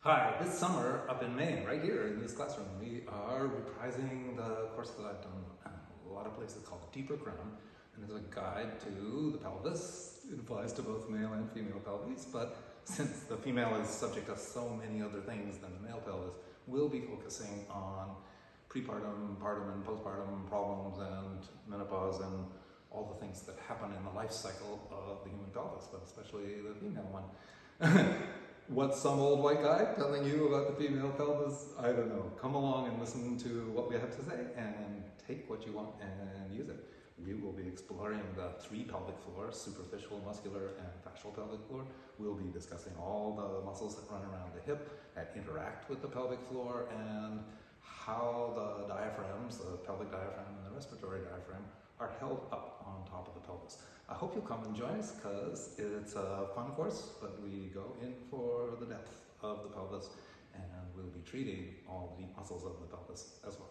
Hi, this summer up in Maine, right here in this classroom, we are reprising the course that I've done a lot of places called Deeper Crown, and it's a guide to the pelvis. It applies to both male and female pelvis, but since the female is subject to so many other things than the male pelvis, we'll be focusing on prepartum, partum, and postpartum problems and menopause and all the things that happen in the life cycle of the human pelvis, but especially the female one. What's some old white guy telling you about the female pelvis? I don't know. Come along and listen to what we have to say and take what you want and use it. We will be exploring the three pelvic floors: superficial, muscular, and fascial pelvic floor. We'll be discussing all the muscles that run around the hip that interact with the pelvic floor and how the diaphragms, the pelvic diaphragm and the respiratory diaphragm, are held up on top of the pelvis. I hope you'll come and join us because it's a fun course, but we go in for the depth of the pelvis and we'll be treating all the deep muscles of the pelvis as well.